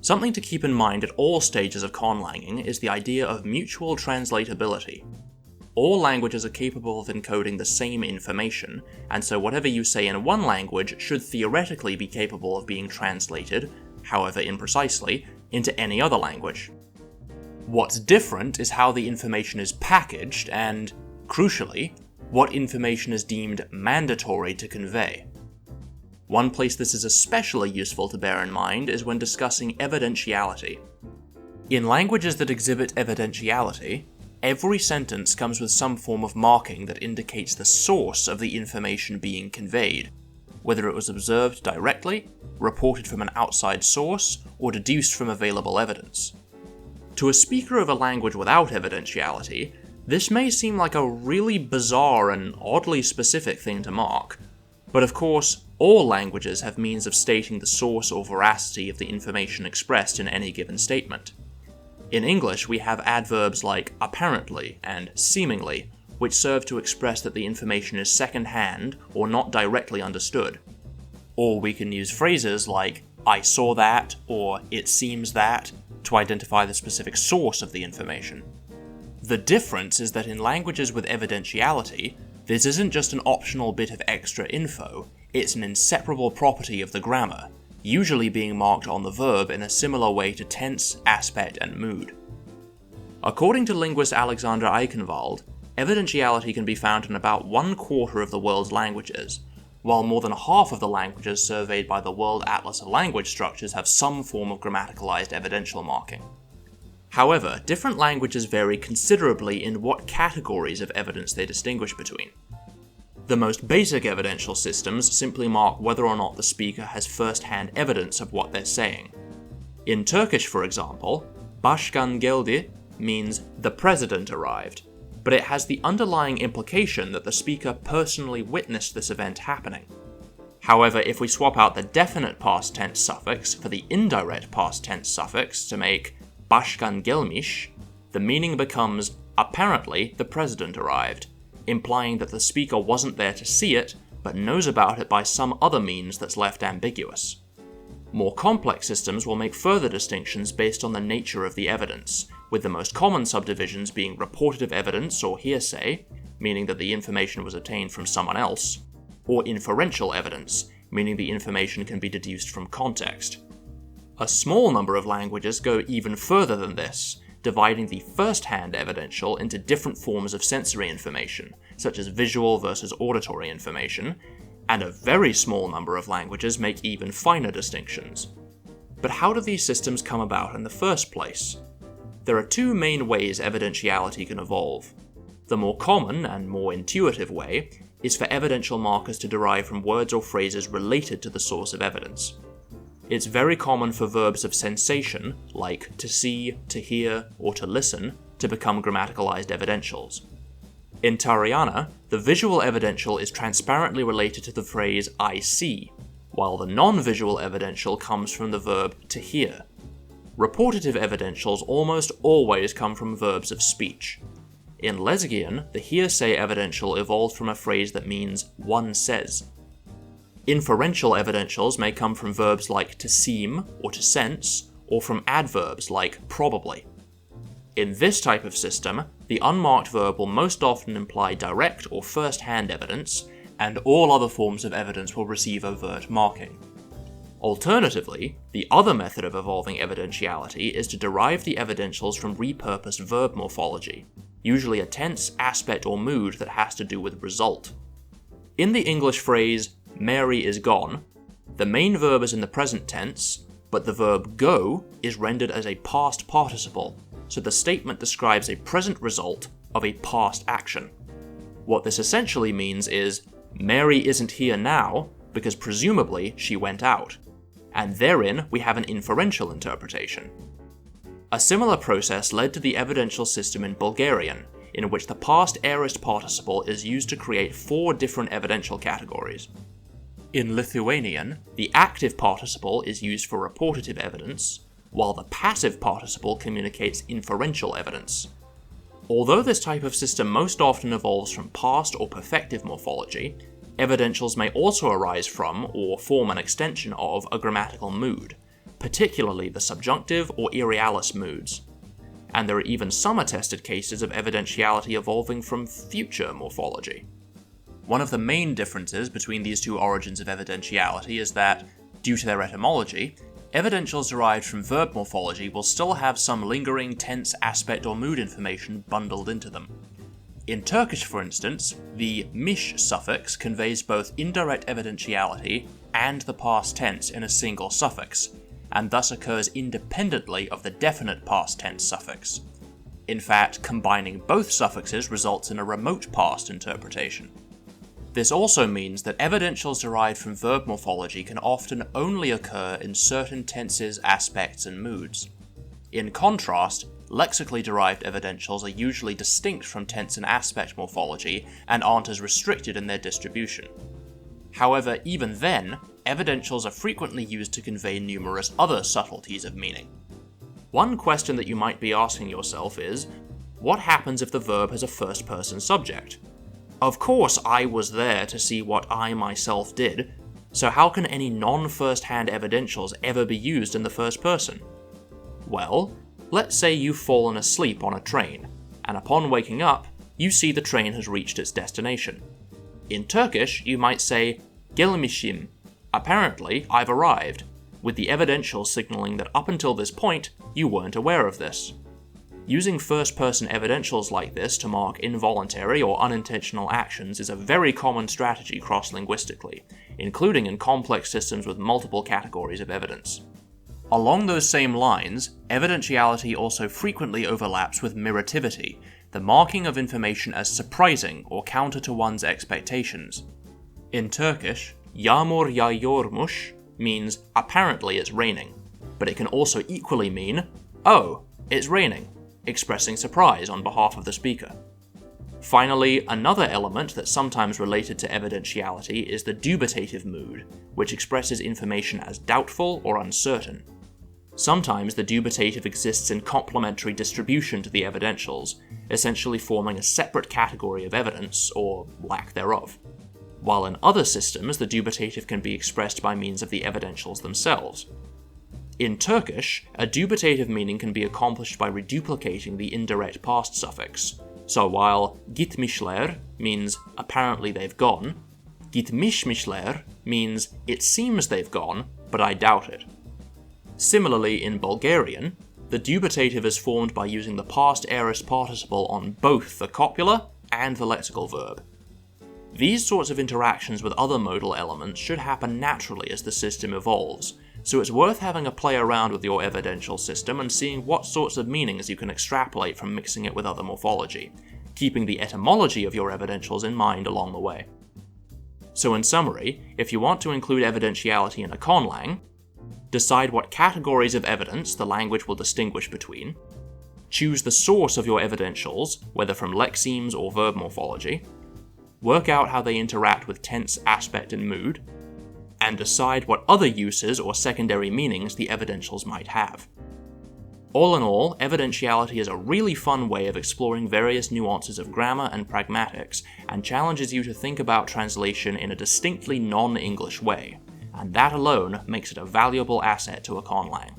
Something to keep in mind at all stages of conlanging is the idea of mutual translatability. All languages are capable of encoding the same information, and so whatever you say in one language should theoretically be capable of being translated, however imprecisely, into any other language. What's different is how the information is packaged and, crucially, what information is deemed mandatory to convey. One place this is especially useful to bear in mind is when discussing evidentiality. In languages that exhibit evidentiality, every sentence comes with some form of marking that indicates the source of the information being conveyed, whether it was observed directly, reported from an outside source, or deduced from available evidence. To a speaker of a language without evidentiality, this may seem like a really bizarre and oddly specific thing to mark, but of course, all languages have means of stating the source or veracity of the information expressed in any given statement. In English, we have adverbs like apparently and seemingly, which serve to express that the information is second-hand or not directly understood. Or we can use phrases like I saw that or it seems that to identify the specific source of the information. The difference is that in languages with evidentiality, this isn't just an optional bit of extra info, it's an inseparable property of the grammar, usually being marked on the verb in a similar way to tense, aspect, and mood. According to linguist Alexander Eichenwald, evidentiality can be found in about 1/4 of the world's languages, while more than half of the languages surveyed by the World Atlas of Language Structures have some form of grammaticalized evidential marking. However, different languages vary considerably in what categories of evidence they distinguish between. The most basic evidential systems simply mark whether or not the speaker has first-hand evidence of what they're saying. In Turkish, for example, "Başkan geldi" means "the president arrived," but it has the underlying implication that the speaker personally witnessed this event happening. However, if we swap out the definite past tense suffix for the indirect past tense suffix to make "Başkan gelmiş," the meaning becomes "apparently the president arrived," implying that the speaker wasn't there to see it, but knows about it by some other means that's left ambiguous. More complex systems will make further distinctions based on the nature of the evidence, with the most common subdivisions being reportative evidence or hearsay, meaning that the information was obtained from someone else, or inferential evidence, meaning the information can be deduced from context. A small number of languages go even further than this, dividing the first-hand evidential into different forms of sensory information, such as visual versus auditory information, and a very small number of languages make even finer distinctions. But how do these systems come about in the first place? There are two main ways evidentiality can evolve. The more common and more intuitive way is for evidential markers to derive from words or phrases related to the source of evidence. It's very common for verbs of sensation, like to see, to hear, or to listen, to become grammaticalized evidentials. In Tariana, the visual evidential is transparently related to the phrase I see, while the non-visual evidential comes from the verb to hear. Reportative evidentials almost always come from verbs of speech. In Lesgian, the hearsay evidential evolved from a phrase that means one says. Inferential evidentials may come from verbs like to seem or to sense, or from adverbs like probably. In this type of system, the unmarked verb will most often imply direct or first-hand evidence, and all other forms of evidence will receive overt marking. Alternatively, the other method of evolving evidentiality is to derive the evidentials from repurposed verb morphology, usually a tense, aspect, or mood that has to do with result. In the English phrase, Mary is gone, the main verb is in the present tense, but the verb go is rendered as a past participle, so the statement describes a present result of a past action. What this essentially means is, Mary isn't here now, because presumably she went out, and therein we have an inferential interpretation. A similar process led to the evidential system in Bulgarian, in which the past aorist participle is used to create 4 different evidential categories. In Lithuanian, the active participle is used for reportative evidence, while the passive participle communicates inferential evidence. Although this type of system most often evolves from past or perfective morphology, evidentials may also arise from, or form an extension of, a grammatical mood, particularly the subjunctive or irrealis moods. And there are even some attested cases of evidentiality evolving from future morphology. One of the main differences between these two origins of evidentiality is that, due to their etymology, evidentials derived from verb morphology will still have some lingering tense, aspect, or mood information bundled into them. In Turkish, for instance, the miş suffix conveys both indirect evidentiality and the past tense in a single suffix, and thus occurs independently of the definite past tense suffix. In fact, combining both suffixes results in a remote past interpretation. This also means that evidentials derived from verb morphology can often only occur in certain tenses, aspects, and moods. In contrast, lexically derived evidentials are usually distinct from tense and aspect morphology and aren't as restricted in their distribution. However, even then, evidentials are frequently used to convey numerous other subtleties of meaning. One question that you might be asking yourself is, what happens if the verb has a first-person subject? Of course, I was there to see what I myself did, so how can any non-first-hand evidentials ever be used in the first person? Well, let's say you've fallen asleep on a train, and upon waking up, you see the train has reached its destination. In Turkish, you might say, gelmişim, apparently I've arrived, with the evidential signaling that up until this point, you weren't aware of this. Using first-person evidentials like this to mark involuntary or unintentional actions is a very common strategy cross-linguistically, including in complex systems with multiple categories of evidence. Along those same lines, evidentiality also frequently overlaps with mirativity, the marking of information as surprising or counter to one's expectations. In Turkish, yağmur yağıyormuş means apparently it's raining, but it can also equally mean, oh, it's raining, expressing surprise on behalf of the speaker. Finally, another element that's sometimes related to evidentiality is the dubitative mood, which expresses information as doubtful or uncertain. Sometimes the dubitative exists in complementary distribution to the evidentials, essentially forming a separate category of evidence, or lack thereof. While in other systems, the dubitative can be expressed by means of the evidentials themselves. In Turkish, a dubitative meaning can be accomplished by reduplicating the indirect past suffix. So while gitmişler means apparently they've gone, gitmişmişler means it seems they've gone, but I doubt it. Similarly, in Bulgarian, the dubitative is formed by using the past aorist participle on both the copula and the lexical verb. These sorts of interactions with other modal elements should happen naturally as the system evolves, so it's worth having a play around with your evidential system and seeing what sorts of meanings you can extrapolate from mixing it with other morphology, keeping the etymology of your evidentials in mind along the way. So in summary, if you want to include evidentiality in a conlang, decide what categories of evidence the language will distinguish between, choose the source of your evidentials, whether from lexemes or verb morphology, work out how they interact with tense, aspect, and mood, and decide what other uses or secondary meanings the evidentials might have. All in all, evidentiality is a really fun way of exploring various nuances of grammar and pragmatics, and challenges you to think about translation in a distinctly non-English way, and that alone makes it a valuable asset to a conlang.